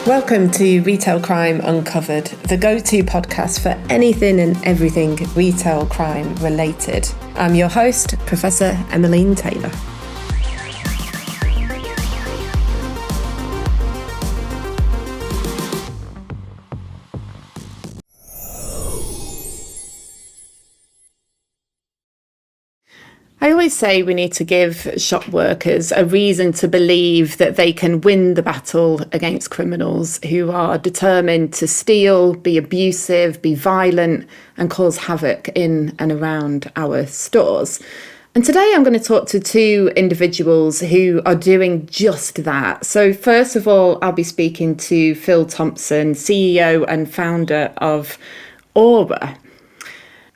Welcome to Retail Crime Uncovered, the go-to podcast for anything and everything retail crime related. I'm your host, Professor Emmeline Taylor. I always say we need to give shop workers a reason to believe that they can win the battle against criminals who are determined to steal, be abusive, be violent, and cause havoc in and around our stores. And today I'm going to talk to two individuals who are doing just that. So first of all, I'll be speaking to Phil Thompson, CEO and founder of Auror.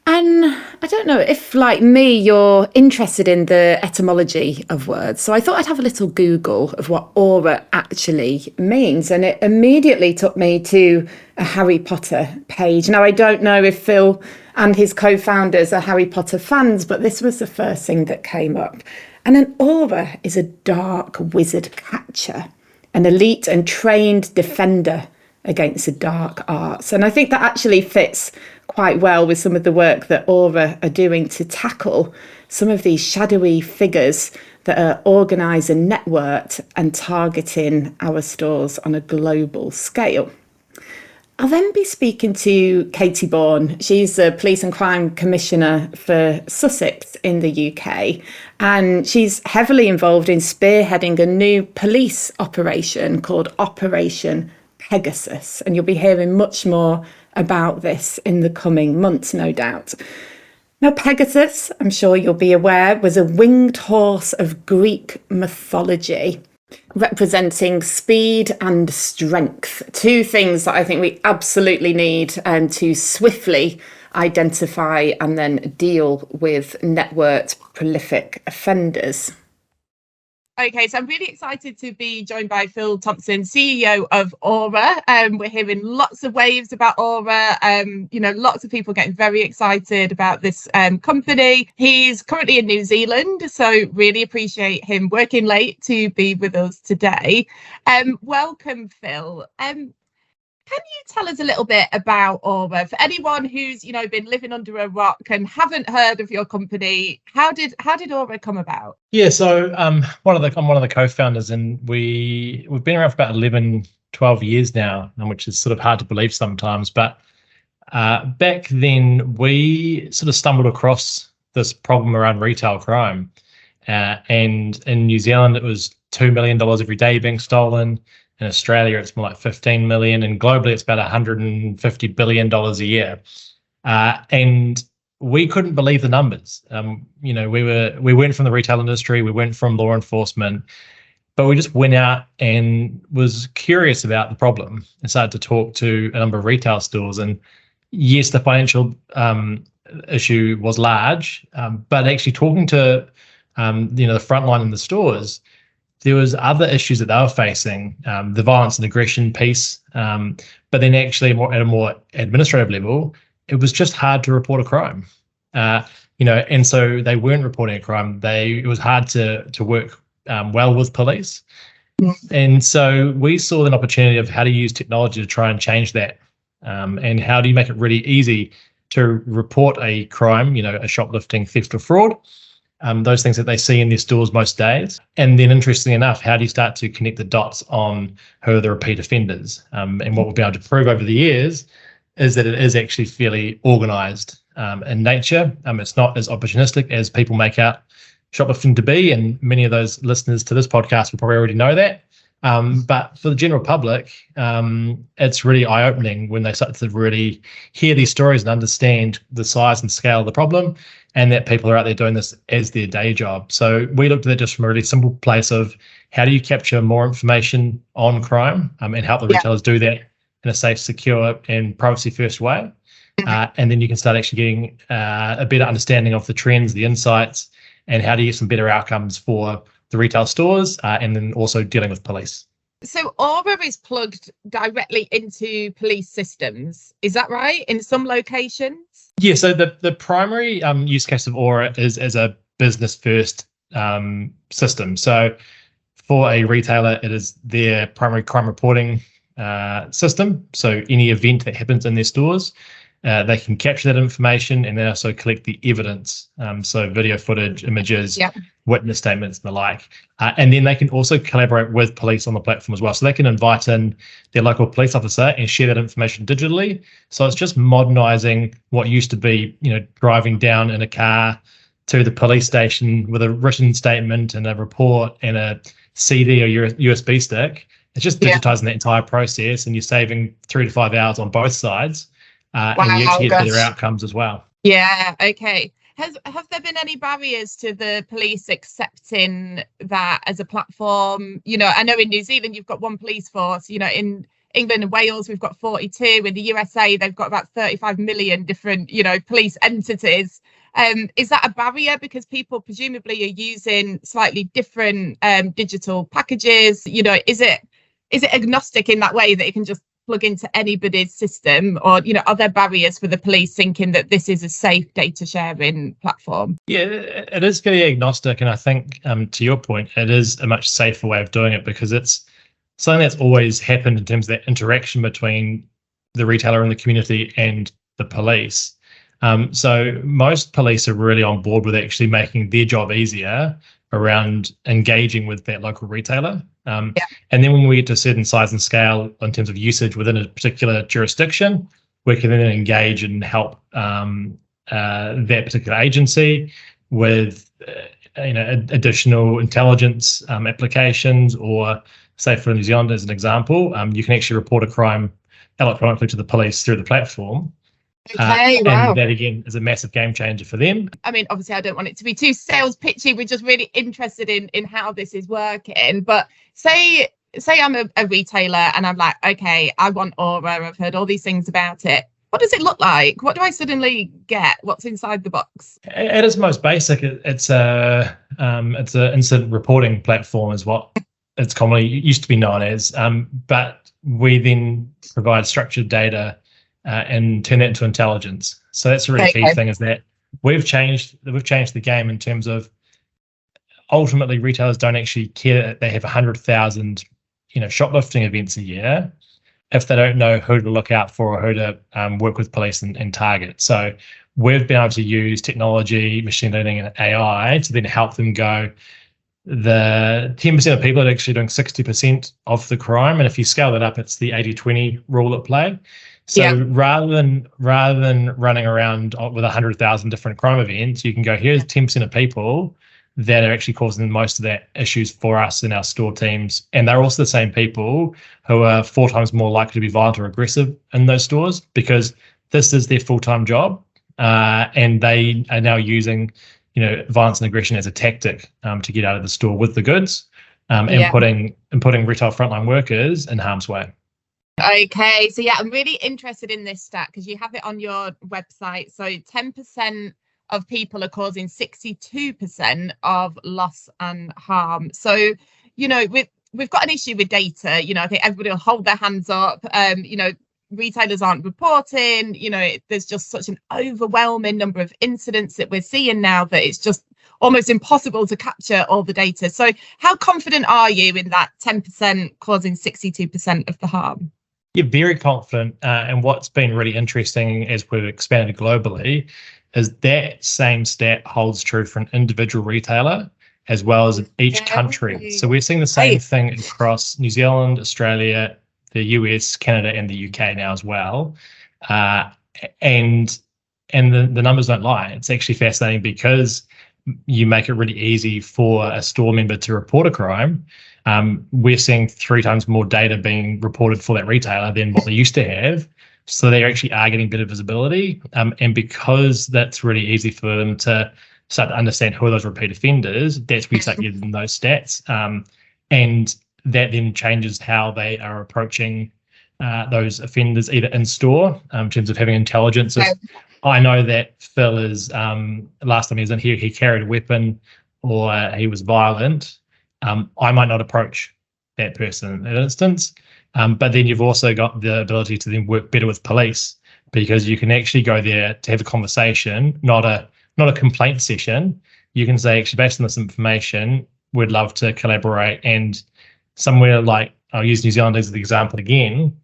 And I don't know if, like me, you're interested in the etymology of words. So I thought I'd have a little Google of what Auror actually means. And it immediately took me to a Harry Potter page. Now, I don't know if Phil and his co-founders are Harry Potter fans, but this was the first thing that came up. And an Auror is a dark wizard catcher, an elite and trained defender against the dark arts. And I think that actually fits quite well with some of the work that Auror are doing to tackle some of these shadowy figures that are organised and networked and targeting our stores on a global scale. I'll then be speaking to Katy Bourne. She's the Police and Crime Commissioner for Sussex in the UK, and she's heavily involved in spearheading a new police operation called Operation Pegasus, and you'll be hearing much more about this in the coming months, no doubt. Now, Pegasus, I'm sure you'll be aware, was a winged horse of Greek mythology, representing speed and strength, two things that I think we absolutely need to swiftly identify and then deal with networked prolific offenders. Okay, so I'm really excited to be joined by Phil Thompson, CEO of Auror. We're hearing lots of waves about Auror. Lots of people getting very excited about this company. He's currently in New Zealand, so really appreciate him working late to be with us today. Welcome, Phil. Can you tell us a little bit about Auror? For anyone who's, been living under a rock and haven't heard of your company, how did Auror come about? Yeah, so I'm one of the co-founders, and we've been around for about 11, 12 years now, which is sort of hard to believe sometimes. But back then, we sort of stumbled across this problem around retail crime, and in New Zealand, it was $2 million every day being stolen. In Australia, it's more like 15 million, and globally, it's about $150 billion a year. And we couldn't believe the numbers. We weren't from the retail industry, we weren't from law enforcement, but we just went out and was curious about the problem and started to talk to a number of retail stores. And yes, the financial issue was large, but actually talking to the front line in the stores, there was other issues that they were facing, the violence and aggression piece, but then actually at a more administrative level, it was just hard to report a crime. And so they weren't reporting a crime. It was hard to work well with police. And so we saw an opportunity of how to use technology to try and change that. And how do you make it really easy to report a crime, a shoplifting, theft or fraud, those things that they see in their stores most days. And then interestingly enough, how do you start to connect the dots on who are the repeat offenders? And what we've been able to prove over the years is that it is actually fairly organised in nature. It's not as opportunistic as people make out shoplifting to be, and many of those listeners to this podcast will probably already know that. But for the general public, it's really eye-opening when they start to really hear these stories and understand the size and scale of the problem, and that people are out there doing this as their day job. So we looked at it just from a really simple place of how do you capture more information on crime and help the retailers do that in a safe, secure and privacy-first way. And then you can start actually getting a better understanding of the trends, the insights, and how to get some better outcomes for the retail stores, and then also dealing with police. So Auror is plugged directly into police systems, is that right, in some locations? Yeah, so the primary use case of Auror is as a business first system. So for a retailer, it is their primary crime reporting system. So any event that happens in their stores, they can capture that information, and they also collect the evidence, so video footage, images, witness statements, and the like. And then they can also collaborate with police on the platform as well. So they can invite in their local police officer and share that information digitally. So it's just modernizing what used to be, driving down in a car to the police station with a written statement and a report and a CD or USB stick. It's just digitizing that entire process, and you're saving 3 to 5 hours on both sides. And you actually get better outcomes as well. Yeah, okay. Have there been any barriers to the police accepting that as a platform? I know in New Zealand you've got one police force. In England and Wales we've got 42. In the USA they've got about 35 million different, police entities. Is that a barrier because people presumably are using slightly different digital packages? Is it agnostic in that way that you can just plug into anybody's system, or are there barriers for the police thinking that this is a safe data sharing platform? Yeah, it is very agnostic, and I think to your point, it is a much safer way of doing it because it's something that's always happened in terms of that interaction between the retailer and the community and the police. So most police are really on board with actually making their job easier around engaging with that local retailer. And then when we get to a certain size and scale in terms of usage within a particular jurisdiction, we can then engage and help that particular agency with additional intelligence applications, or say for New Zealand as an example, you can actually report a crime electronically to the police through the platform. Okay, wow. And that again is a massive game changer for them. I mean, obviously I don't want it to be too sales pitchy. We're just really interested in how this is working. But say I'm a retailer and I'm like, okay, I want Auror. I've heard all these things about it. What does it look like? What do I suddenly get? What's inside the box? At its most basic, it's an incident reporting platform is what it's commonly used to be known as. But we then provide structured data and turn that into intelligence. So that's a really key thing, is that we've changed the game in terms of ultimately retailers don't actually care that they have 100,000 shoplifting events a year if they don't know who to look out for or who to work with police and target. So we've been able to use technology, machine learning and AI to then help them go, the 10% of people are actually doing 60% of the crime, and if you scale that up, it's the 80-20 rule at play. So rather than running around with 100,000 different crime events, you can go, here's 10% of people that are actually causing most of that issues for us in our store teams. And they're also the same people who are 4 times more likely to be violent or aggressive in those stores, because this is their full-time job. And they are now using, violence and aggression as a tactic to get out of the store with the goods, and putting retail frontline workers in harm's way. Okay, so I'm really interested in this stat because you have it on your website. So 10% of people are causing 62% of loss and harm. So, we've got an issue with data. I think everybody will hold their hands up. Retailers aren't reporting. There's just such an overwhelming number of incidents that we're seeing now that it's just almost impossible to capture all the data. So how confident are you in that 10% causing 62% of the harm? You're very confident, and what's been really interesting as we've expanded globally is that same stat holds true for an individual retailer as well as each country. So we're seeing the same thing across New Zealand, Australia, the US, Canada, and the UK now as well. And the numbers don't lie. It's actually fascinating because you make it really easy for a store member to report a crime. We're seeing 3 times more data being reported for that retailer than what they used to have. So they actually are getting better visibility. And because that's really easy for them to start to understand who are those repeat offenders, that's where you start getting those stats. And that then changes how they are approaching those offenders either in store, in terms of having intelligence. I know that Phil is, last time he was in here, he carried a weapon or he was violent. I might not approach that person in that instance. But then you've also got the ability to then work better with police, because you can actually go there to have a conversation, not a complaint session. You can say, actually, based on this information, we'd love to collaborate. And somewhere like, I'll use New Zealand as the example again.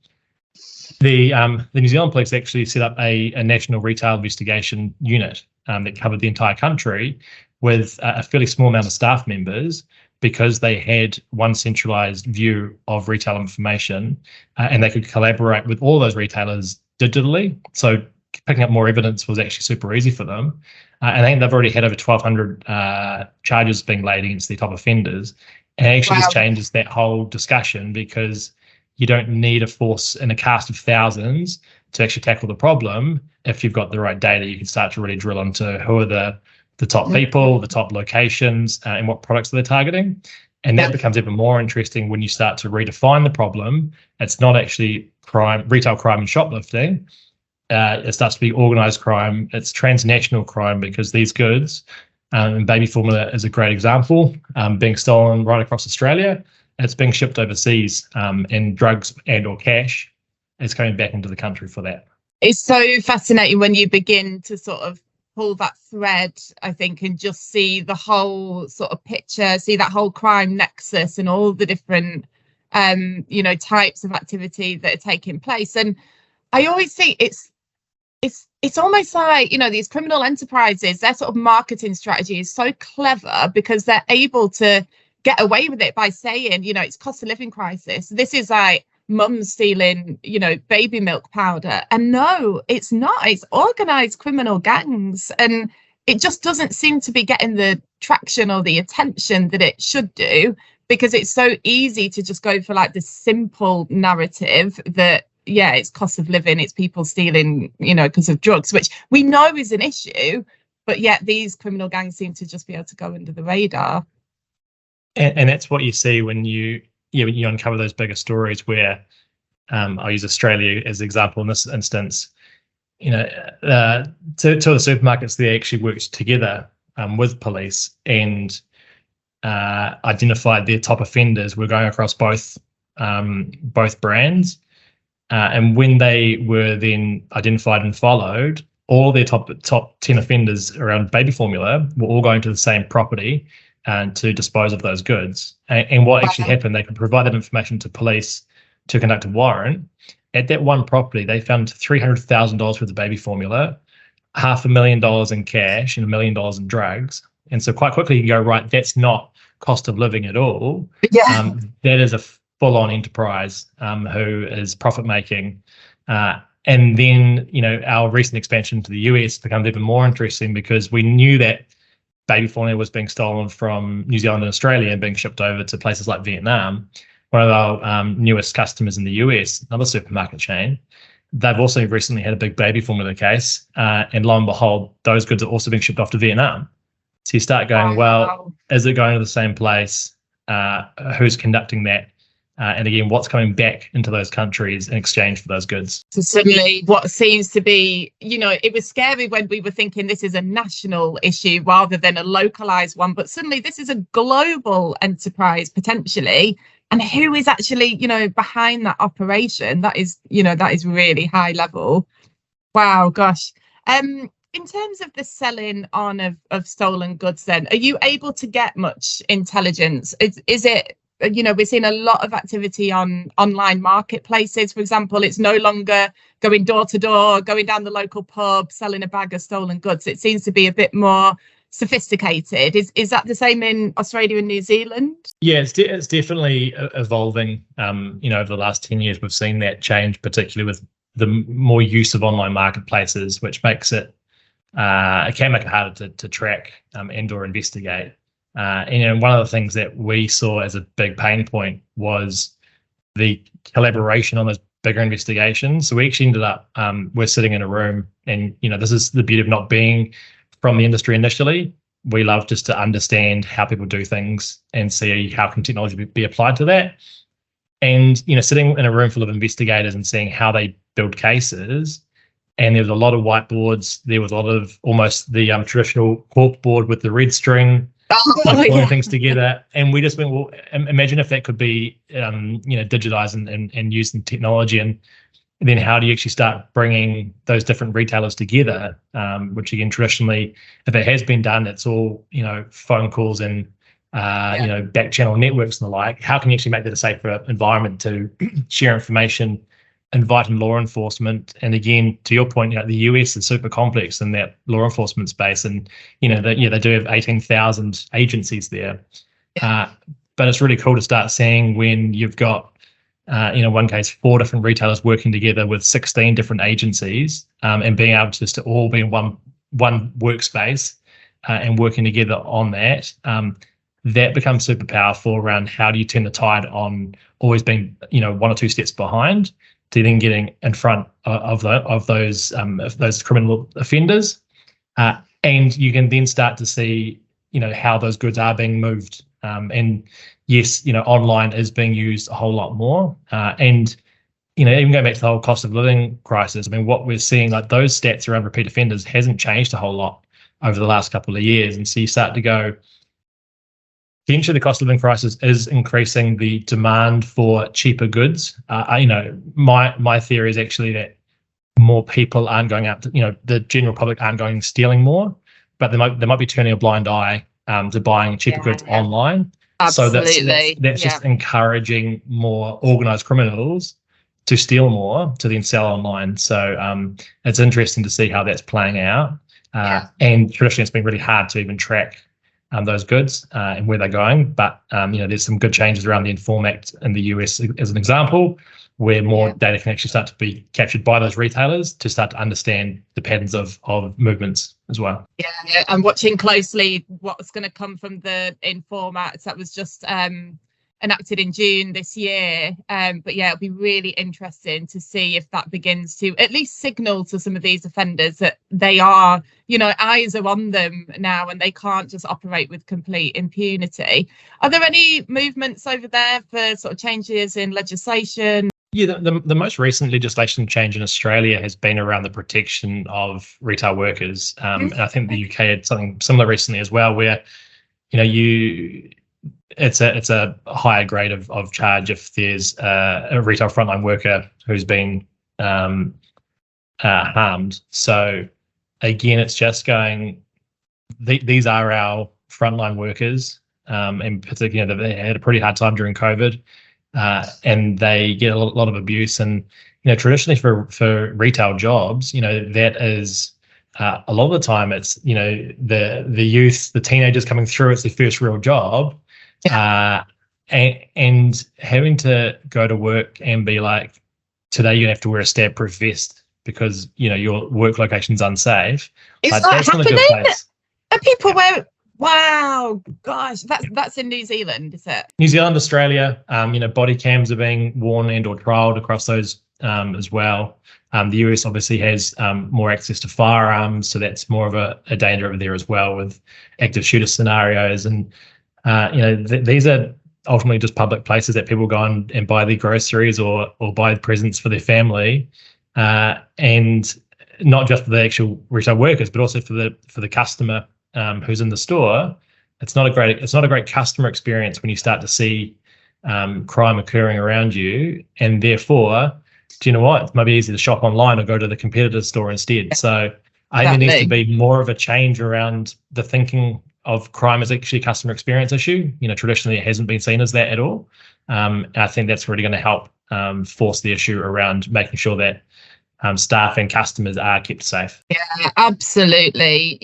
The New Zealand police actually set up a national retail investigation unit that covered the entire country with a fairly small amount of staff members, because they had one centralized view of retail information, and they could collaborate with all those retailers digitally. So picking up more evidence was actually super easy for them. And I think they've already had over 1,200 charges being laid against their top offenders. And actually this changes that whole discussion, because you don't need a force in a cast of thousands to actually tackle the problem. If you've got the right data, you can start to really drill into who are the top people, the top locations, and what products they're targeting. And that becomes even more interesting when you start to redefine the problem. It's not actually crime, retail crime and shoplifting. It starts to be organised crime. It's transnational crime, because these goods, and baby formula is a great example, being stolen right across Australia. It's being shipped overseas, and drugs and or cash is coming back into the country for that. It's so fascinating when you begin to sort of pull that thread, I think, and just see the whole sort of picture, see that whole crime nexus and all the different, types of activity that are taking place. And I always see it's almost like, these criminal enterprises, their sort of marketing strategy is so clever, because they're able to get away with it by saying, it's cost of living crisis. This is like mum stealing, baby milk powder. And no, it's not. It's organised criminal gangs. And it just doesn't seem to be getting the traction or the attention that it should do, because it's so easy to just go for like the simple narrative that, yeah, it's cost of living, it's people stealing, because of drugs, which we know is an issue. But yet these criminal gangs seem to just be able to go under the radar. And that's what you see when you uncover those bigger stories where, I'll use Australia as an example in this instance. Two of the supermarkets, they actually worked together with police and identified their top offenders were going across both brands. And when they were then identified and followed, all their top 10 offenders around baby formula were all going to the same property and to dispose of those goods. And what actually happened, they could provide that information to police to conduct a warrant. At that one property, they found $300,000 worth of baby formula, $500,000 in cash, and $1 million in drugs. And so quite quickly you can go, right, that's not cost of living at all. Yeah. That is a full-on enterprise who is profit-making. And then, our recent expansion to the US becomes even more interesting, because we knew that baby formula was being stolen from New Zealand and Australia and being shipped over to places like Vietnam. One of our newest customers in the US, another supermarket chain, they've also recently had a big baby formula case. And lo and behold, those goods are also being shipped off to Vietnam. So you start going, well, is it going to the same place? Who's conducting that? And again, what's coming back into those countries in exchange for those goods? So suddenly what seems to be, it was scary when we were thinking this is a national issue rather than a localized one, but suddenly this is a global enterprise potentially. And who is actually, behind that operation? That is really high level. Wow, gosh. In terms of the selling on of stolen goods then, are you able to get much intelligence? Is it, we're seeing a lot of activity on online marketplaces, for example. It's no longer going door to door, going down the local pub, selling a bag of stolen goods. It seems to be a bit more sophisticated. Is that the same in Australia and New Zealand? Yeah, it's definitely evolving. Over the last 10 years, we've seen that change, particularly with the more use of online marketplaces, which makes it can make it harder to track and or investigate. And one of the things that we saw as a big pain point was the collaboration on those bigger investigations. So we actually ended up, we're sitting in a room, and this is the beauty of not being from the industry initially. We love just to understand how people do things and see how can technology be applied to that. And sitting in a room full of investigators and seeing how they build cases. And there was a lot of whiteboards. There was a lot of almost the traditional cork board with the red string. Pulling things together, and we just went, well, imagine if that could be digitized and used in technology, and then how do you actually start bringing those different retailers together, which again traditionally, if it has been done, it's all phone calls and back channel networks and the like. How can you actually make that a safer environment to share information, invite in law enforcement? And again, to your point, the US is super complex in that law enforcement space, and they do have 18,000 agencies there. But it's really cool to start seeing when you've got one case 4 different retailers working together with 16 different agencies, and being able to all be in one workspace and working together on that. That becomes super powerful around how do you turn the tide on always being 1 or 2 steps behind to then getting in front of those criminal offenders, and you can then start to see how those goods are being moved. And yes, online is being used a whole lot more. And even going back to the whole cost of living crisis, I mean, what we're seeing, like those stats around repeat offenders hasn't changed a whole lot over the last couple of years. And so you start to go, eventually the cost of living crisis is increasing the demand for cheaper goods. My theory is actually that more people aren't going out to, the general public aren't going stealing more, but they might be turning a blind eye to buying cheaper goods online. Absolutely. So that's just encouraging more organised criminals to steal more to then sell online. So it's interesting to see how that's playing out. And traditionally, it's been really hard to even track those goods and where they're going. But there's some good changes around the Inform Act in the US, as an example, where more data can actually start to be captured by those retailers to start to understand the patterns of movements as well. Yeah, I'm watching closely what's going to come from the Inform Act that was just enacted in June this year. But it'll be really interesting to see if that begins to at least signal to some of these offenders that they are, eyes are on them now and they can't just operate with complete impunity. Are there any movements over there for sort of changes in legislation? Yeah, the most recent legislation change in Australia has been around the protection of retail workers. And I think the UK had something similar recently as well, where, it's a higher grade of charge if there's a retail frontline worker who's been harmed. So again, it's just going, these are our frontline workers, and particularly they had a pretty hard time during COVID. And they get a lot of abuse, and traditionally for retail jobs, that is a lot of the time it's the youth, the teenagers coming through, it's their first real job, and having to go to work and be like, today you have to wear a stab-proof vest because your work location's unsafe. Is that happening? Are people wearing? Wow, gosh, that's in New Zealand, is it? New Zealand, Australia, body cams are being worn and or trialled across those as well. The US obviously has more access to firearms, so that's more of a danger over there as well with active shooter scenarios. And, these are ultimately just public places that people go and buy their groceries or buy presents for their family. And not just for the actual retail workers, but also for the customer who's in the store. It's not a great customer experience when you start to see crime occurring around you, and therefore, do you know what? It might be easy to shop online or go to the competitor's store instead. So I think there needs to be more of a change around the thinking of crime as actually a customer experience issue. Traditionally it hasn't been seen as that at all. I think that's really going to help force the issue around making sure that staff and customers are kept safe. Yeah, absolutely.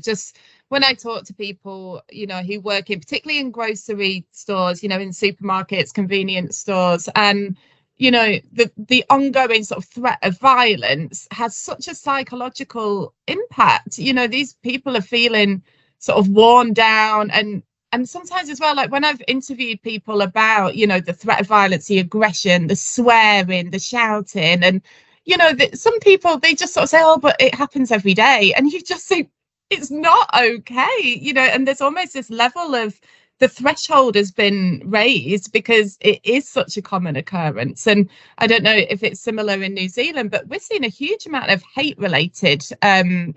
Just when I talk to people, who work particularly in grocery stores, in supermarkets, convenience stores, and the ongoing sort of threat of violence has such a psychological impact. These people are feeling sort of worn down, and sometimes as well, like when I've interviewed people about, the threat of violence, the aggression, the swearing, the shouting, and some people, they just sort of say, oh, but it happens every day. And you just think it's not okay, and there's almost this level of the threshold has been raised because it is such a common occurrence. And I don't know if it's similar in New Zealand, but we're seeing a huge amount of hate-related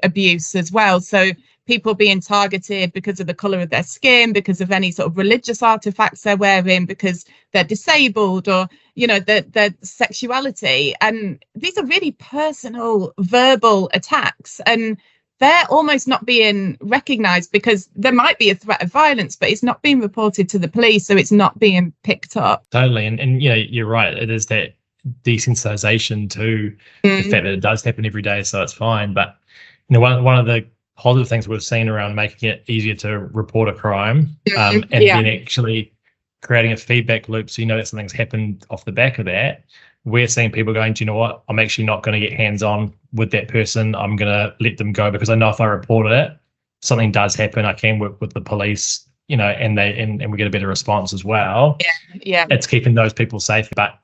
abuse as well. So people being targeted because of the colour of their skin, because of any sort of religious artefacts they're wearing, because they're disabled, or their sexuality. And these are really personal verbal attacks, and they're almost not being recognised because there might be a threat of violence, but it's not being reported to the police, so it's not being picked up. Totally. And you know, you're right. It is that desensitization to the fact that it does happen every day, so it's fine. But you know, one of the positive things we've seen around making it easier to report a crime, and then actually creating a feedback loop, so you know that something's happened off the back of that. We're seeing people going, do you know what? I'm actually not going to get hands-on with that person. I'm going to let them go because I know if I report it, something does happen. I can work with the police, you know, and we get a better response as well. Yeah. It's keeping those people safe. But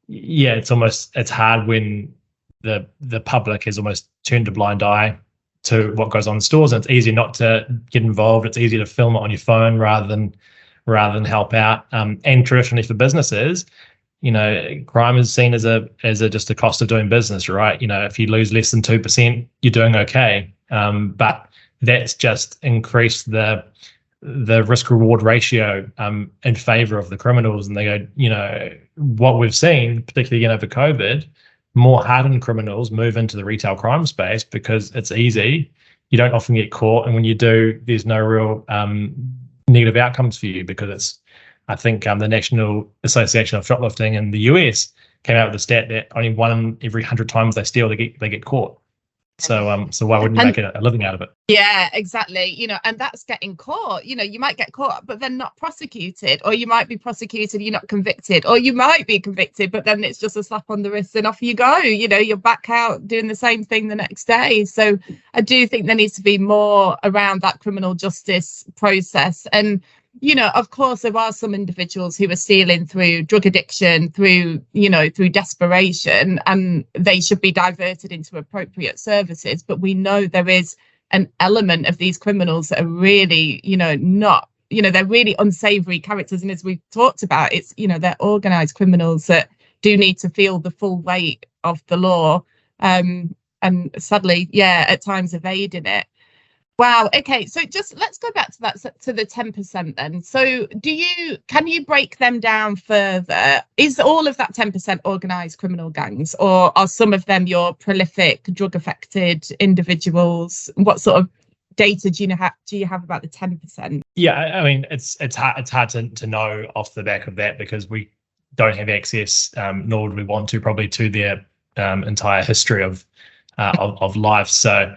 yeah, it's hard when the public has almost turned a blind eye to what goes on in stores, and it's easier not to get involved. It's easier to film it on your phone rather than help out. And traditionally for businesses, you know, crime is seen as just a cost of doing business, right? You know, if you lose less than 2%, you're doing okay. But that's just increased the risk reward ratio in favor of the criminals. And they go, you know, what we've seen, particularly again over COVID, more hardened criminals move into the retail crime space because it's easy. You don't often get caught, and when you do, there's no real negative outcomes for you, because it's, I think the National Association of Shoplifting in the US came out with a stat that only 1 in every 100 times they steal, they get caught. So why wouldn't you make a living out of it? Yeah, exactly. You know, and that's getting caught. You know, you might get caught, but then not prosecuted, or you might be prosecuted, you're not convicted, or you might be convicted, but then it's just a slap on the wrist and off you go. You know, you're back out doing the same thing the next day. So I do think there needs to be more around that criminal justice process. And you know, of course, there are some individuals who are stealing through drug addiction, through desperation, and they should be diverted into appropriate services. But we know there is an element of these criminals that are really, they're really unsavory characters. And as we've talked about, it's, they're organised criminals that do need to feel the full weight of the law. And sadly, at times evading it. Wow. Okay. So just let's go back to that, to the 10% then. So can you break them down further? Is all of that 10% organised criminal gangs, or are some of them your prolific drug affected individuals? What sort of data do you have about the 10%? Yeah, I mean, it's hard to know off the back of that, because we don't have access, nor would we want to, probably, to their entire history of life. So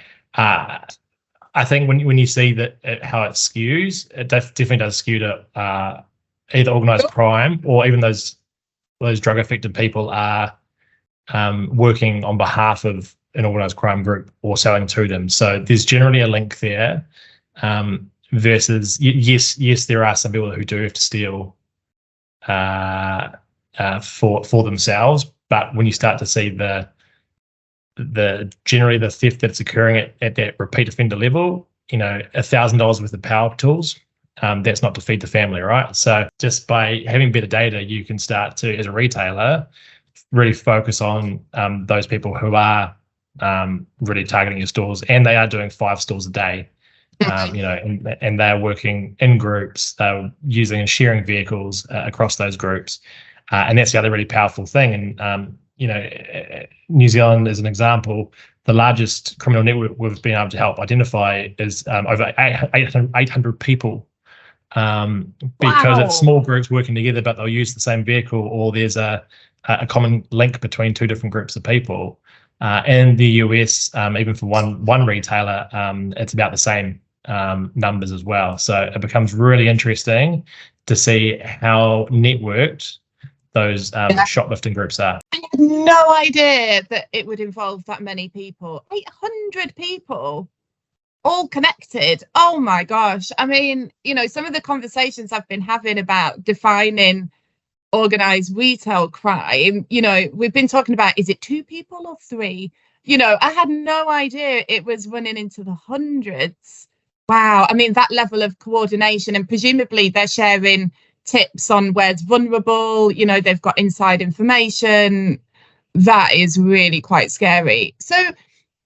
I think when you see that how it skews, it definitely does skew to either organised crime, or even those drug affected people are working on behalf of an organised crime group or selling to them. So there's generally a link there. Versus yes, there are some people who do have to steal for themselves, but when you start to see generally the theft that's occurring at that repeat offender level, $1,000 worth of power tools, that's not to feed the family, right? So just by having better data, you can start to, as a retailer, really focus on those people who are really targeting your stores, and they are doing 5 stores a day, and they're working in groups, they're using and sharing vehicles across those groups, and that's the other really powerful thing. And New Zealand, as an example, the largest criminal network we've been able to help identify is over 800 people, because it's small groups working together, but they'll use the same vehicle, or there's a common link between 2 different groups of people. In the US, even for one retailer, it's about the same numbers as well. So it becomes really interesting to see how networked those shoplifting groups are. I had no idea that it would involve that many people. 800 people, all connected. Oh my gosh. I mean, some of the conversations I've been having about defining organised retail crime, we've been talking about, is it 2 people or 3? I had no idea it was running into the hundreds. Wow. I mean, that level of coordination, and presumably they're sharing tips on where it's vulnerable, they've got inside information. That is really quite scary. So,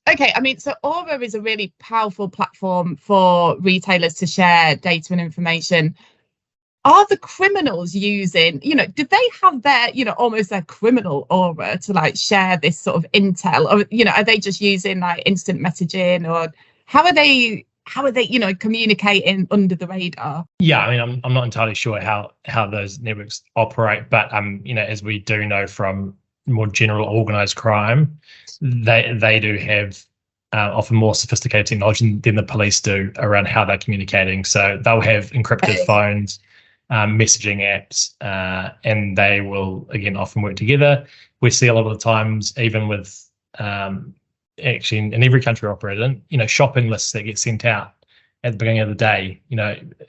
okay, I mean, so Auror is a really powerful platform for retailers to share data and information. Are the criminals using, do they have their, almost their criminal aura to share this sort of intel, or, are they just using instant messaging, or How are they, communicating under the radar? Yeah, I mean, I'm not entirely sure how those networks operate, but as we do know from more general organized crime, they do have often more sophisticated technology than the police do around how they're communicating. So they'll have encrypted phones, messaging apps, and they will again often work together. We see a lot of the times, even with actually in every country we operate in, shopping lists that get sent out at the beginning of the day.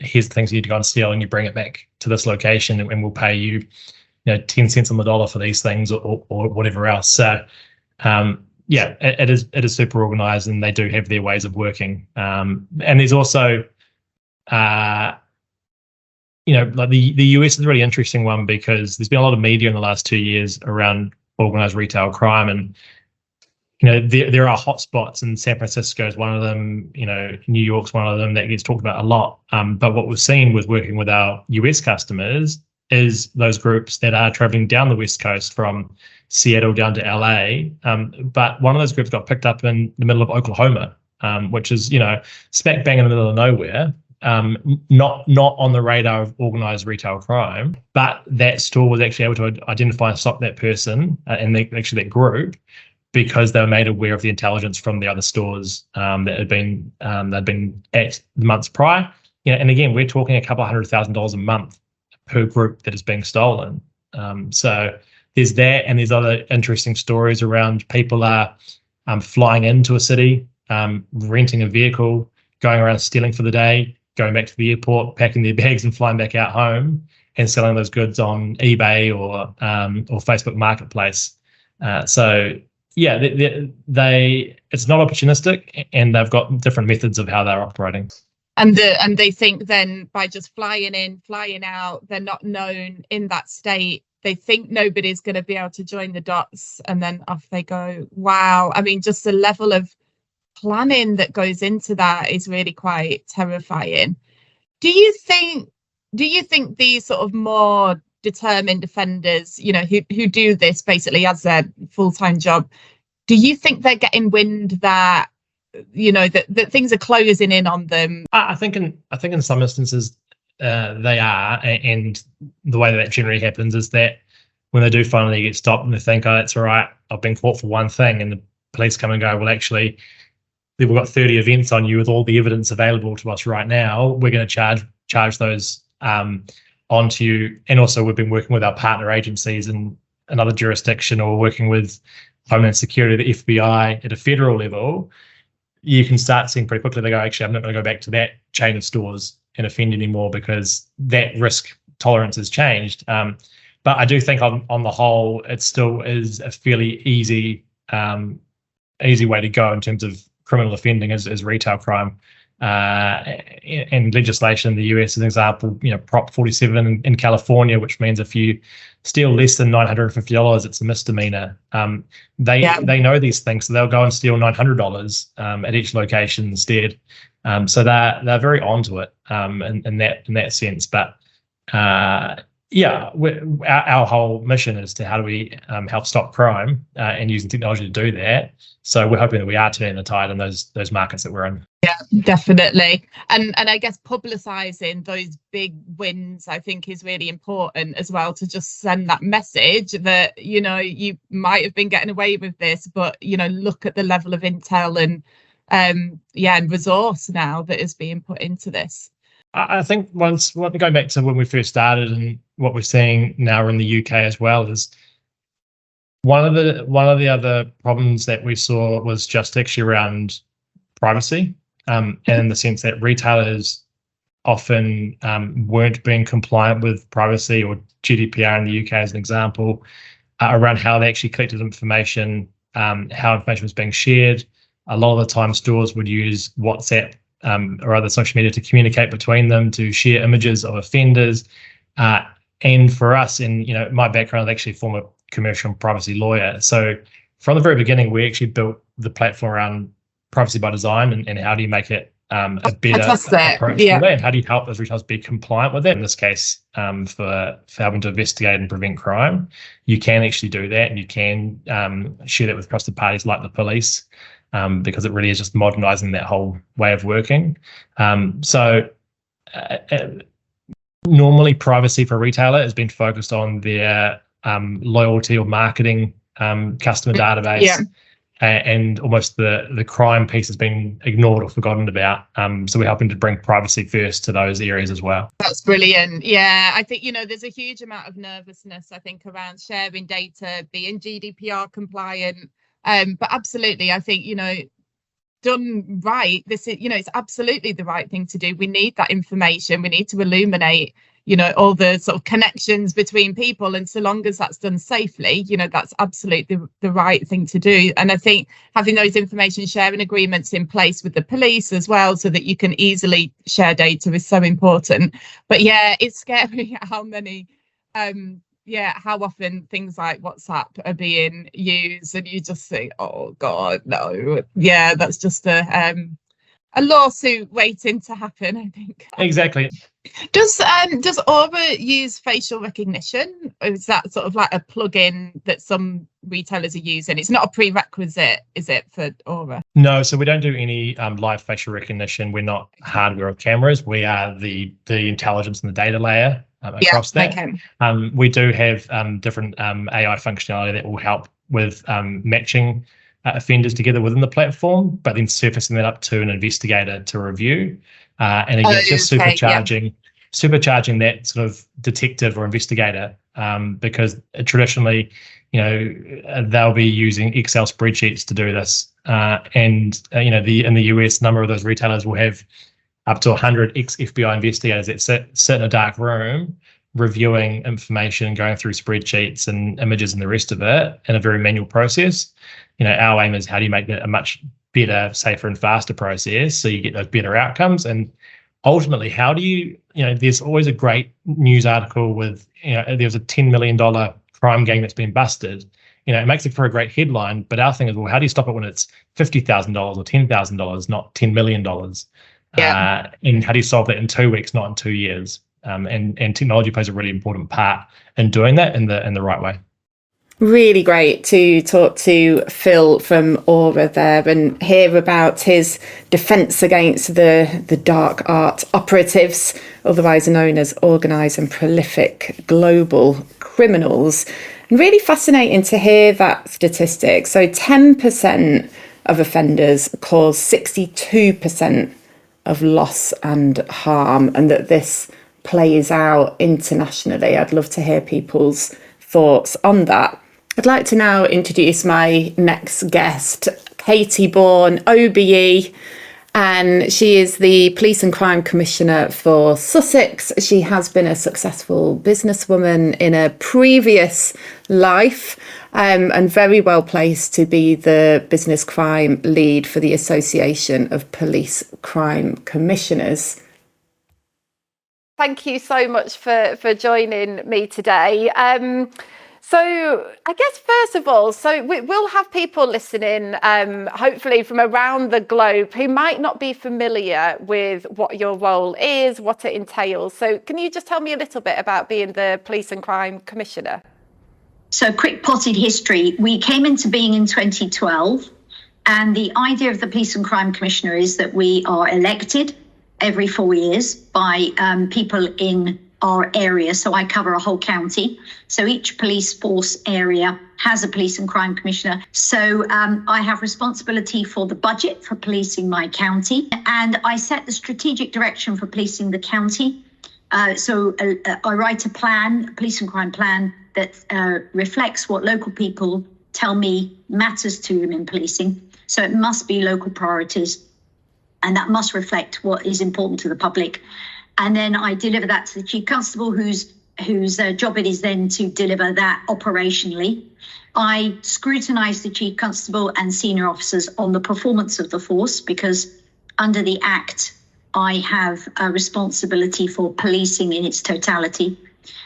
Here's the things you need to go and steal, and you bring it back to this location, and we'll pay you, 10 cents on the dollar for these things or whatever else. So, it is super organized, and they do have their ways of working. And there's also, like the US is a really interesting one, because there's been a lot of media in the last 2 years around organized retail crime, and there are hotspots, and San Francisco is one of them. New York's one of them that gets talked about a lot. But what we've seen with working with our US customers is those groups that are traveling down the West Coast from Seattle down to LA. But one of those groups got picked up in the middle of Oklahoma, which is, smack bang in the middle of nowhere. Not on the radar of organized retail crime, but that store was actually able to identify and stop that person and that group, because they were made aware of the intelligence from the other stores that had been they'd been at the months prior. And again, we're talking a couple $100,000 a month per group that is being stolen. So there's that, and there's other interesting stories around people are flying into a city, renting a vehicle, going around stealing for the day, going back to the airport, packing their bags and flying back out home, and selling those goods on eBay or Facebook Marketplace. Yeah, it's not opportunistic, and they've got different methods of how they're operating. And they think then by just flying in, flying out, they're not known in that state. They think nobody's going to be able to join the dots, and then off they go. Wow. I mean, just the level of planning that goes into that is really quite terrifying. Do you think these sort of more determined offenders, who do this basically as their full-time job, do you think they're getting wind that that things are closing in on them? I think in some instances they are, and the way that generally happens is that when they do finally get stopped and they think, oh, that's all right, I've been caught for one thing, and the police come and go, well, actually, we've got 30 events on you with all the evidence available to us right now. We're going to charge those onto you. And also, we've been working with our partner agencies in another jurisdiction, or working with Homeland Security, the FBI at a federal level. You can start seeing pretty quickly they go, actually, I'm not going to go back to that chain of stores and offend anymore, because that risk tolerance has changed. But I do think on the whole, it still is a fairly easy way to go in terms of criminal offending as retail crime. And legislation in the US, as an example, Prop 47 in California, which means if you steal less than $950, it's a misdemeanor. They know these things, so they'll go and steal $900 at each location instead. So they're very onto it in that sense. But our whole mission is to how do we help stop crime and using technology to do that. So we're hoping that we are turning the tide in those markets that we're in. Yeah, definitely. And I guess publicizing those big wins, I think, is really important as well, to just send that message that, you might have been getting away with this, but, look at the level of intel and resource now that is being put into this. I think going back to when we first started and what we're seeing now in the UK as well, is one of the other problems that we saw was just actually around privacy, and in the sense that retailers often weren't being compliant with privacy or GDPR in the UK, as an example, around how they actually collected information, how information was being shared. A lot of the time, stores would use WhatsApp or other social media to communicate between them, to share images of offenders. And for us, in my background, I'm actually a former commercial and privacy lawyer. So from the very beginning, we actually built the platform around privacy by design, and how do you make it a better approach to that, and how do you help those retailers be compliant with that? In this case, for helping to investigate and prevent crime, you can actually do that, and you can share that with trusted parties like the police. because it really is just modernising that whole way of working. So normally privacy for a retailer has been focused on their loyalty or marketing customer database. Yeah. And almost the crime piece has been ignored or forgotten about. So we're helping to bring privacy first to those areas as well. That's brilliant. Yeah, I think, there's a huge amount of nervousness, I think, around sharing data, being GDPR compliant. But absolutely, I think, done right, this is, it's absolutely the right thing to do. We need that information. We need to illuminate, all the sort of connections between people. And so long as that's done safely, that's absolutely the right thing to do. And I think having those information sharing agreements in place with the police as well, so that you can easily share data, is so important. But yeah, it's scary how many how often things like WhatsApp are being used, and you just think, oh God, no. Yeah, that's just a lawsuit waiting to happen, I think. Exactly. Does Auror use facial recognition? Or is that sort of like a plug-in that some retailers are using? It's not a prerequisite, is it, for Auror? No, so we don't do any live facial recognition. We're not hardware or cameras. We are the intelligence and the data layer across that. Okay. We do have different AI functionality that will help with matching offenders together within the platform, but then surfacing that up to an investigator to review. And again, just supercharging that sort of detective or investigator, because traditionally, they'll be using Excel spreadsheets to do this. In the US, a number of those retailers will have up to 100 ex-FBI investigators that sit in a dark room reviewing information, going through spreadsheets and images and the rest of it in a very manual process. Our aim is, how do you make that a much better, safer and faster process so you get those better outcomes? And ultimately, how do you, there's always a great news article with, there's a $10 million crime gang that's been busted. It makes it for a great headline, but our thing is, well, how do you stop it when it's $50,000 or $10,000, not $10 million? Yeah. And how do you solve that in 2 weeks, not in 2 years? And technology plays a really important part in doing that in the right way. Really great to talk to Phil from Auror there and hear about his defence against the dark art operatives, otherwise known as organised and prolific global criminals. And really fascinating to hear that statistic. So 10% of offenders cause 62% of loss and harm, and that this plays out internationally. I'd love to hear people's thoughts on that. I'd like to now introduce my next guest, Katy Bourne, OBE, and she is the Police and Crime Commissioner for Sussex. She has been a successful businesswoman in a previous life, and very well placed to be the business crime lead for the Association of Police Crime Commissioners. Thank you so much for joining me today. So I guess, first of all, we'll have people listening, hopefully from around the globe, who might not be familiar with what your role is, what it entails. So can you just tell me a little bit about being the Police and Crime Commissioner? So quick potted history. We came into being in 2012, and the idea of the Police and Crime Commissioner is that we are elected every 4 years by people in our area. So I cover a whole county. So each police force area has a police and crime commissioner. So I have responsibility for the budget for policing my county, and I set the strategic direction for policing the county. So I write a police and crime plan that reflects what local people tell me matters to them in policing. So it must be local priorities, and that must reflect what is important to the public. And then I deliver that to the Chief Constable, whose job it is then to deliver that operationally. I scrutinise the Chief Constable and senior officers on the performance of the force, because under the Act, I have a responsibility for policing in its totality.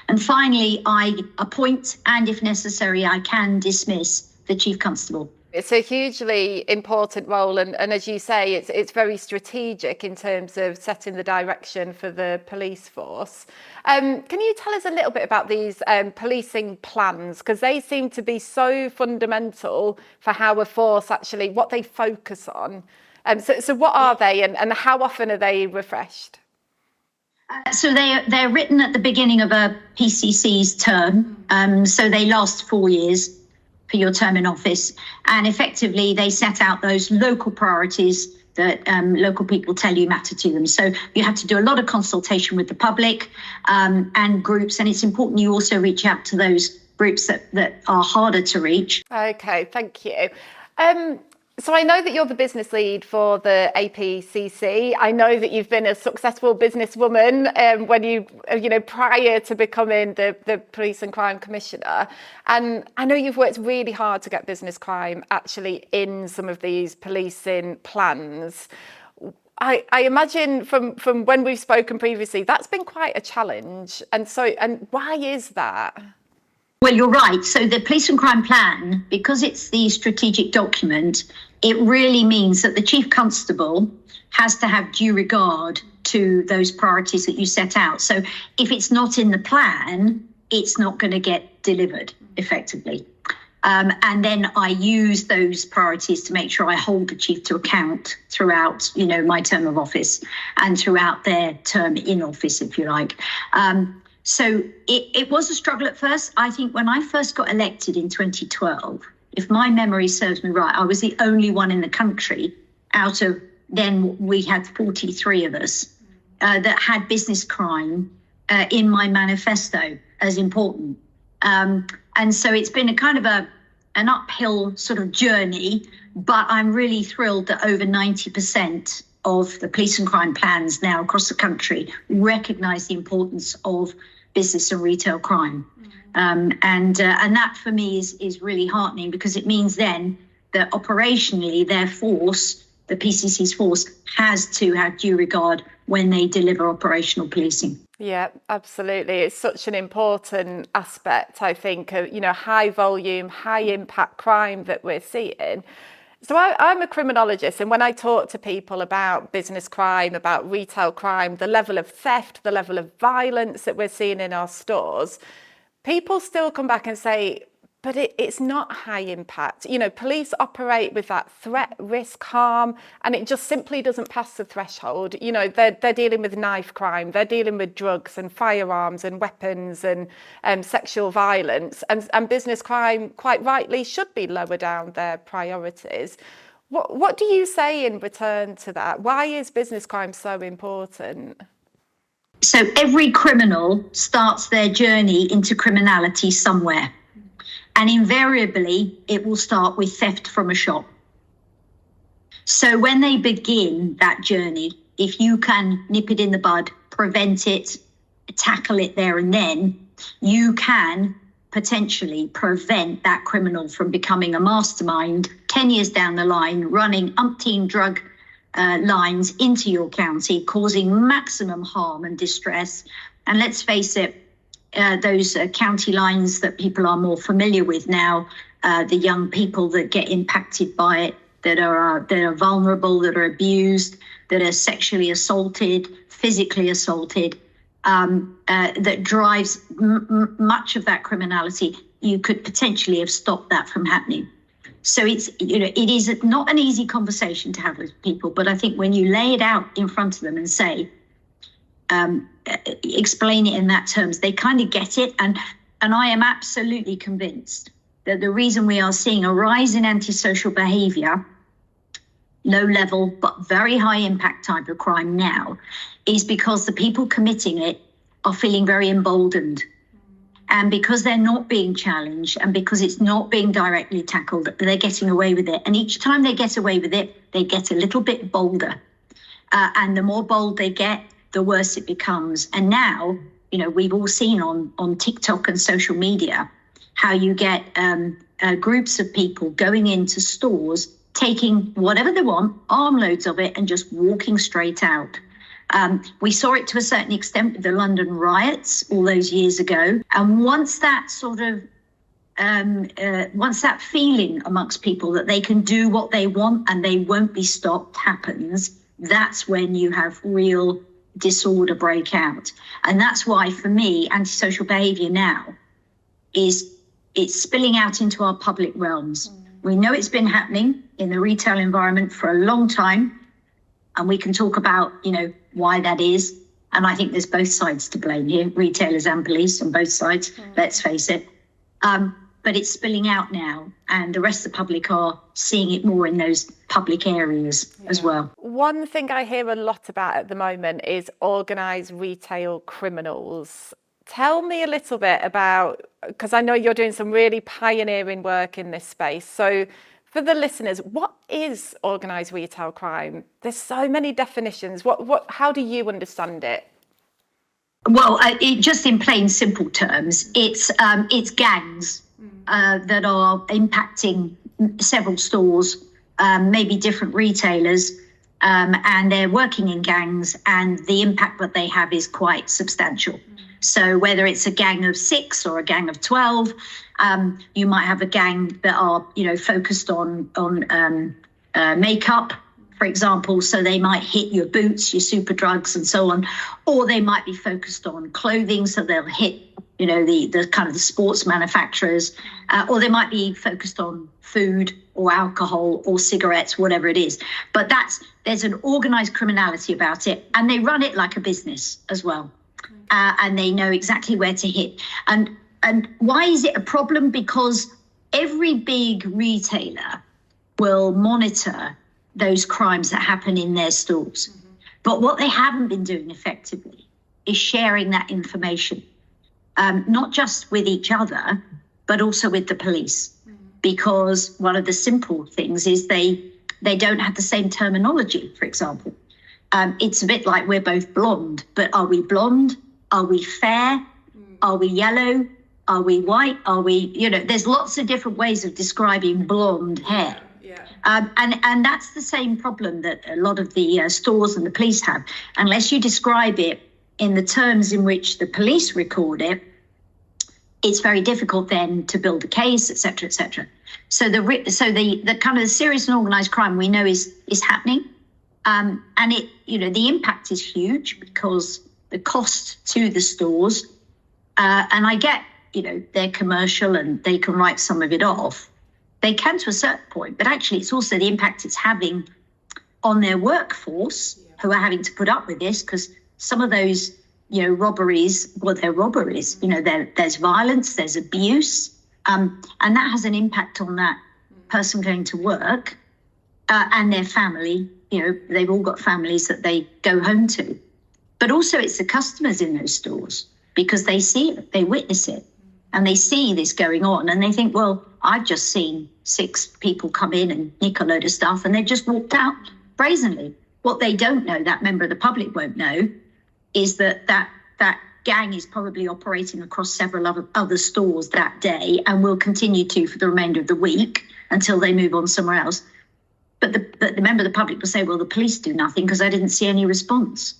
And finally, I appoint, and if necessary, I can dismiss the Chief Constable. It's a hugely important role, and as you say, it's very strategic in terms of setting the direction for the police force. Can you tell us a little bit about these policing plans? Because they seem to be so fundamental for how a force actually, what they focus on. So what are they, and how often are they refreshed? So they're written at the beginning of a PCC's term, so they last 4 years for your term in office, and effectively they set out those local priorities that local people tell you matter to them. So you have to do a lot of consultation with the public and groups, and it's important you also reach out to those groups that are harder to reach. Okay, thank you. So I know that you're the business lead for the APCC. I know that you've been a successful businesswoman when you prior to becoming the Police and Crime Commissioner. And I know you've worked really hard to get business crime actually in some of these policing plans. I imagine from when we've spoken previously, that's been quite a challenge. And why is that? Well, you're right. So the Police and Crime Plan, because it's the strategic document, it really means that the Chief Constable has to have due regard to those priorities that you set out. So if it's not in the plan, it's not going to get delivered effectively. And then I use those priorities to make sure I hold the chief to account throughout, my term of office and throughout their term in office, if you like. So it was a struggle at first. I think when I first got elected in 2012, if my memory serves me right, I was the only one in the country out of then we had 43 of us that had business crime in my manifesto as important. And so it's been a kind of an uphill sort of journey, but I'm really thrilled that over 90% of the police and crime plans now across the country recognise the importance of business and retail crime. And that for me is really heartening, because it means then that operationally their force, the PCC's force, has to have due regard when they deliver operational policing. Yeah, absolutely. It's such an important aspect, I think, of, high volume, high impact crime that we're seeing. So I'm a criminologist, and when I talk to people about business crime, about retail crime, the level of theft, the level of violence that we're seeing in our stores, people still come back and say, but it's not high impact. Police operate with that threat, risk, harm, and it just simply doesn't pass the threshold. They're dealing with knife crime, they're dealing with drugs and firearms and weapons and sexual violence, and business crime, quite rightly, should be lower down their priorities. What do you say in return to that? Why is business crime so important? So every criminal starts their journey into criminality somewhere. And invariably, it will start with theft from a shop. So when they begin that journey, if you can nip it in the bud, prevent it, tackle it there and then, you can potentially prevent that criminal from becoming a mastermind 10 years down the line, running umpteen drug lines into your county, causing maximum harm and distress. And let's face it, those county lines that people are more familiar with now, the young people that get impacted by it, that are vulnerable, that are abused, that are sexually assaulted, physically assaulted, that drives much of that criminality. You could potentially have stopped that from happening. So it is not an easy conversation to have with people, but I think when you lay it out in front of them and say, explain it in that terms, they kind of get it. And I am absolutely convinced that the reason we are seeing a rise in antisocial behaviour, low level but very high impact type of crime now, is because the people committing it are feeling very emboldened. And because they're not being challenged, and because it's not being directly tackled, they're getting away with it. And each time they get away with it, they get a little bit bolder. And the more bold they get, the worse it becomes. And now, we've all seen on TikTok and social media how you get groups of people going into stores, taking whatever they want, armloads of it, and just walking straight out. We saw it to a certain extent with the London riots all those years ago. And once that sort of feeling amongst people that they can do what they want and they won't be stopped happens, that's when you have real disorder break out. And that's why, for me, antisocial behaviour now it's spilling out into our public realms. We know it's been happening in the retail environment for a long time, and we can talk about, why that is. And I think there's both sides to blame here, retailers and police on both sides, let's face it. But it's spilling out now, and the rest of the public are seeing it more in those public areas as well. One thing I hear a lot about at the moment is organised retail criminals. Tell me a little bit about, because I know you're doing some really pioneering work in this space. So for the listeners, what is organised retail crime? There's so many definitions. How do you understand it? Well, just in plain simple terms, it's gangs that are impacting several stores, maybe different retailers, and they're working in gangs, and the impact that they have is quite substantial. So whether it's a gang of 6 or a gang of 12, you might have a gang that are, focused on makeup, for example. So they might hit your boots, your super drugs, and so on. Or they might be focused on clothing, so they'll hit, the kind of the sports manufacturers. Or they might be focused on food or alcohol or cigarettes, whatever it is. But there's an organised criminality about it, and they run it like a business as well. And they know exactly where to hit. And why is it a problem? Because every big retailer will monitor those crimes that happen in their stores. But what they haven't been doing effectively is sharing that information, not just with each other, but also with the police. Because one of the simple things is they don't have the same terminology, for example. It's a bit like we're both blonde, but are we blonde? Are we fair? Are we yellow? Are we white? Are we, there's lots of different ways of describing blonde hair. And that's the same problem that a lot of the stores and the police have. Unless you describe it in the terms in which the police record it, it's very difficult then to build a case, et cetera, et cetera. So the kind of the serious and organised crime we know is happening. And it, the impact is huge because the cost to the stores, and I get, they're commercial and they can write some of it off. They can to a certain point, but actually it's also the impact it's having on their workforce who are having to put up with this, because some of those, robberies, they're robberies, there's violence, there's abuse, and that has an impact on that person going to work and their family. They've all got families that they go home to. But also it's the customers in those stores, because they see it, they witness it, and they see this going on, and they think, well, I've just seen 6 people come in and nick a load of stuff, and they've just walked out brazenly. What they don't know, that member of the public won't know, is that gang is probably operating across several other stores that day and will continue to for the remainder of the week until they move on somewhere else. But the member of the public will say, well, the police do nothing because I didn't see any response.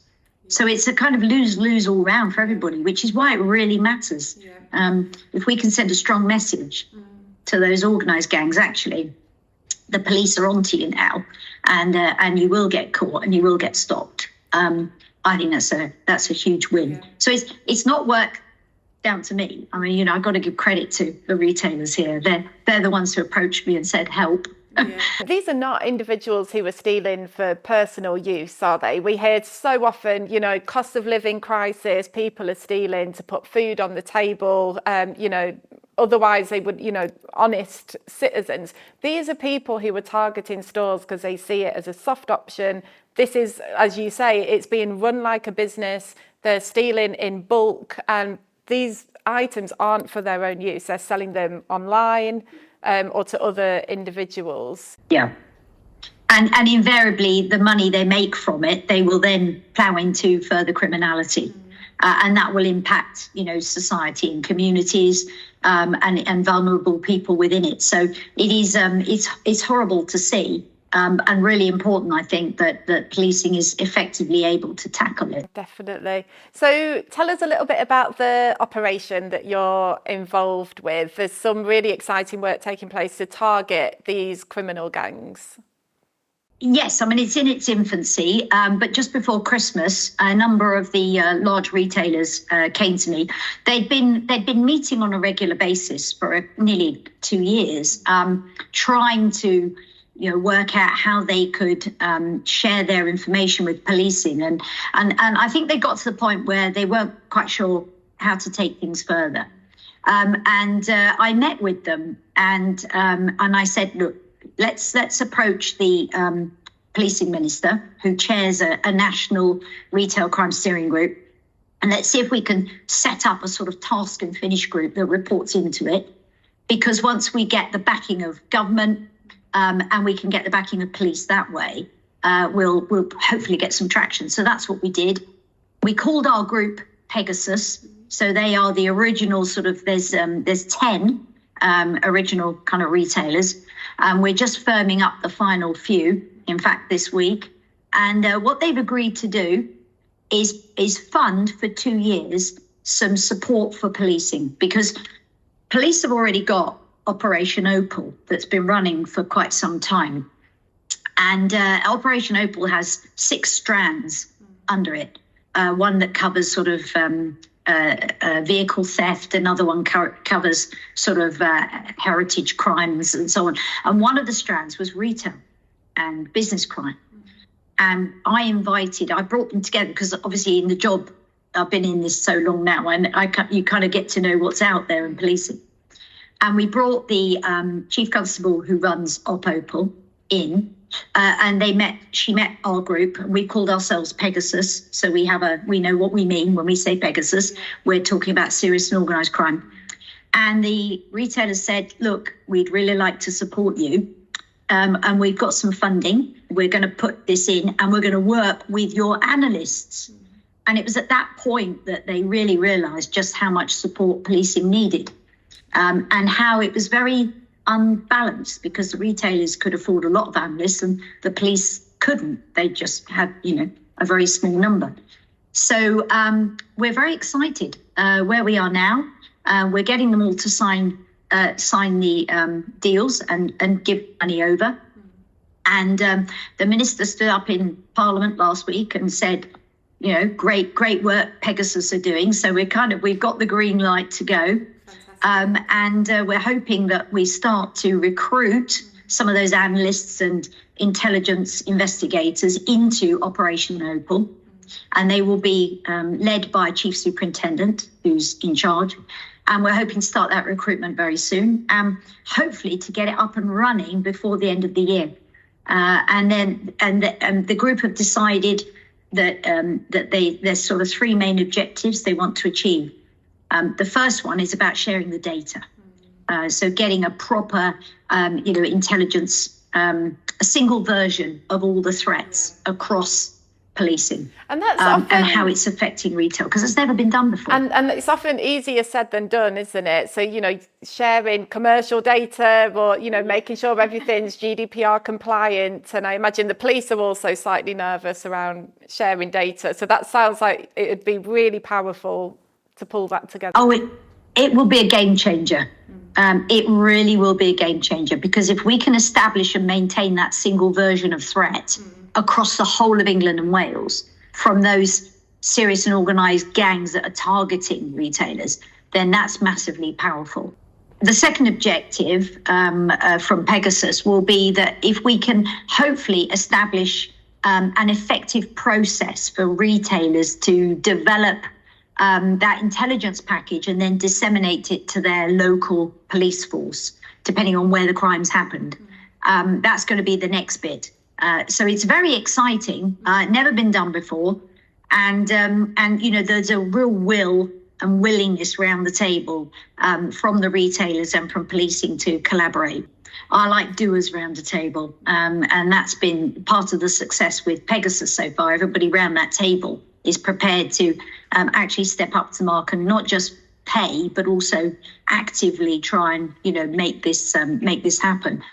So it's a kind of lose-lose all round for everybody, which is why it really matters. If we can send a strong message to those organised gangs, actually, the police are onto you now, and you will get caught and you will get stopped. I think that's a huge win. Yeah. So it's not work down to me. I mean, I've got to give credit to the retailers here. They're the ones who approached me and said, help. Yeah. These are not individuals who are stealing for personal use, are they? We hear so often, cost of living crisis, people are stealing to put food on the table, otherwise they would, honest citizens. These are people who are targeting stores because they see it as a soft option. This is, as you say, it's being run like a business. They're stealing in bulk, and these items aren't for their own use. They're selling them online or to other individuals. Yeah. And invariably, the money they make from it, they will then plough into further criminality. And that will impact, society and communities and vulnerable people within it. So it is it's horrible to see and really important, I think, that policing is effectively able to tackle it. Definitely. So tell us a little bit about the operation that you're involved with. There's some really exciting work taking place to target these criminal gangs. Yes, I mean, it's in its infancy, but just before Christmas, a number of the large retailers came to me. They'd been meeting on a regular basis for nearly 2 years, trying to work out how they could share their information with policing. And I think they got to the point where they weren't quite sure how to take things further. And I met with them and I said, look, let's approach the policing minister, who chairs a national retail crime steering group, and let's see if we can set up a sort of task and finish group that reports into it. Because once we get the backing of government and we can get the backing of police that way, we'll hopefully get some traction. So that's what we did. We called our group Pegasus. So they are the original sort of, there's 10 original kind of retailers. We're just firming up the final few, in fact, this week. And what they've agreed to do is fund for 2 years some support for policing, because police have already got Operation Opal that's been running for quite some time. And Operation Opal has 6 strands under it. One that covers sort of vehicle theft, another one covers sort of heritage crimes and so on. And one of the strands was retail and business crime. And I brought them together because obviously in the job, I've been in this so long now, and you kind of get to know what's out there in policing. And we brought the chief constable who runs Opal in, and she met our group, and we called ourselves Pegasus. So we know what we mean when we say Pegasus. We're talking about serious and organised crime. And the retailers said, look, we'd really like to support you. And we've got some funding. We're going to put this in and we're going to work with your analysts. And it was at that point that they really realised just how much support policing needed, and how it was very unbalanced, because the retailers could afford a lot of analysts and the police couldn't. They just had, a very small number. So we're very excited where we are now. We're getting them all to sign the deals and give money over. And the minister stood up in Parliament last week and said, great work Pegasus are doing. So we've got the green light to go. And we're hoping that we start to recruit some of those analysts and intelligence investigators into Operation Opal. And they will be led by a chief superintendent who's in charge. And we're hoping to start that recruitment very soon, hopefully to get it up and running before the end of the year. And the group have decided that there's sort of 3 main objectives they want to achieve. The first one is about sharing the data. So getting a proper, intelligence, a single version of all the threats across policing, and that's often, and how it's affecting retail, because it's never been done before. And it's often easier said than done, isn't it? So, sharing commercial data, or, making sure everything's GDPR compliant. And I imagine the police are also slightly nervous around sharing data. So that sounds like it would be really powerful to pull that together. Oh, it will be a game changer. It really will be a game changer, because if we can establish and maintain that single version of threat across the whole of England and Wales, from those serious and organised gangs that are targeting retailers, then that's massively powerful. The second objective from Pegasus will be that if we can hopefully establish an effective process for retailers to develop that intelligence package and then disseminate it to their local police force, depending on where the crimes happened. That's going to be the next bit. So it's very exciting, never been done before. And there's a real will and willingness around the table from the retailers and from policing to collaborate. I like doers around the table, and that's been part of the success with Pegasus so far. Everybody around that table is prepared to actually step up to the mark and not just pay, but also actively try and make this happen.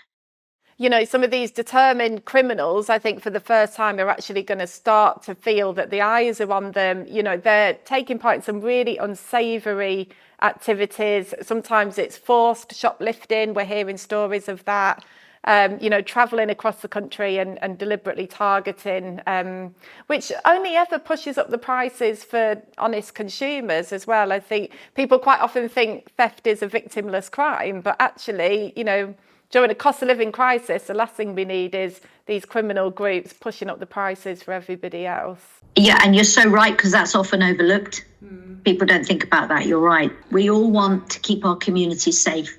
some of these determined criminals, I think for the first time, are actually going to start to feel that the eyes are on them. They're taking part in some really unsavoury activities. Sometimes it's forced shoplifting. We're hearing stories of that. Travelling across the country and deliberately targeting, which only ever pushes up the prices for honest consumers as well. I think people quite often think theft is a victimless crime, but actually, during a cost of living crisis, the last thing we need is these criminal groups pushing up the prices for everybody else. Yeah, and you're so right, because that's often overlooked. People don't think about that. You're right. We all want to keep our communities safe.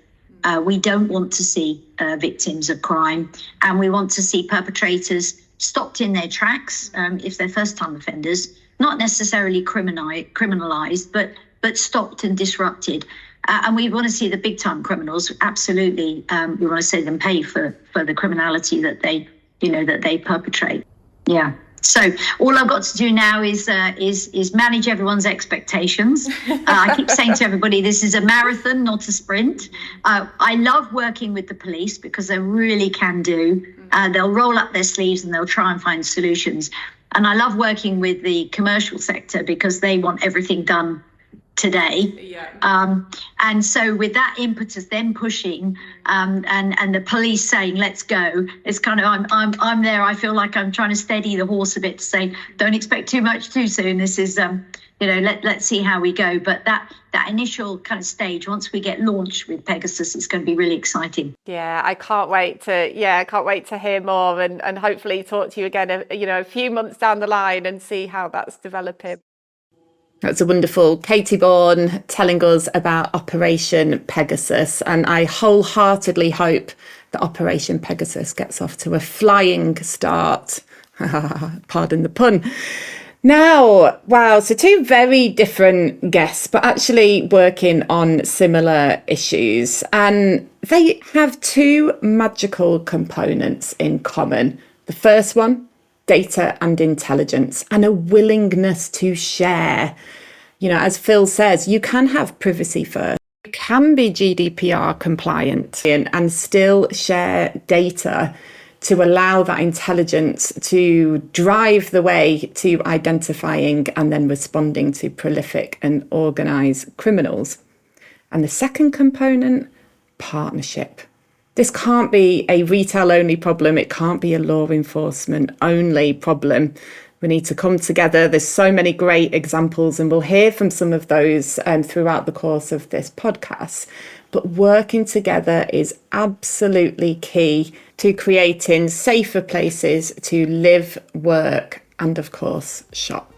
We don't want to see victims of crime, and we want to see perpetrators stopped in their tracks if they're first-time offenders, not necessarily criminalised, but stopped and disrupted. And we want to see the big-time criminals. Absolutely, we want to see them pay for the criminality that they perpetrate. Yeah. So all I've got to do now is manage everyone's expectations. I keep saying to everybody, this is a marathon, not a sprint. I love working with the police because they really can do. They'll roll up their sleeves and they'll try and find solutions. And I love working with the commercial sector because they want everything done today. And so with that impetus, them pushing and the police saying, let's go, it's kind of, I'm there. I feel like I'm trying to steady the horse a bit to say, don't expect too much too soon. This is, let's see how we go. But that initial kind of stage, once we get launched with Pegasus, it's going to be really exciting. Yeah, I can't wait to hear more and hopefully talk to you again, a few months down the line and see how that's developing. That's a wonderful Katy Bourne telling us about Operation Pegasus, and I wholeheartedly hope that Operation Pegasus gets off to a flying start. Pardon the pun. Now, wow, so two very different guests, but actually working on similar issues. And they have two magical components in common. The first one, data and intelligence, and a willingness to share. As Phil says, you can have privacy first. You can be GDPR compliant and still share data to allow that intelligence to drive the way to identifying and then responding to prolific and organised criminals. And the second component, partnership. This can't be a retail-only problem. It can't be a law enforcement-only problem. We need to come together. There's so many great examples, and we'll hear from some of those throughout the course of this podcast. But working together is absolutely key to creating safer places to live, work, and of course, shop.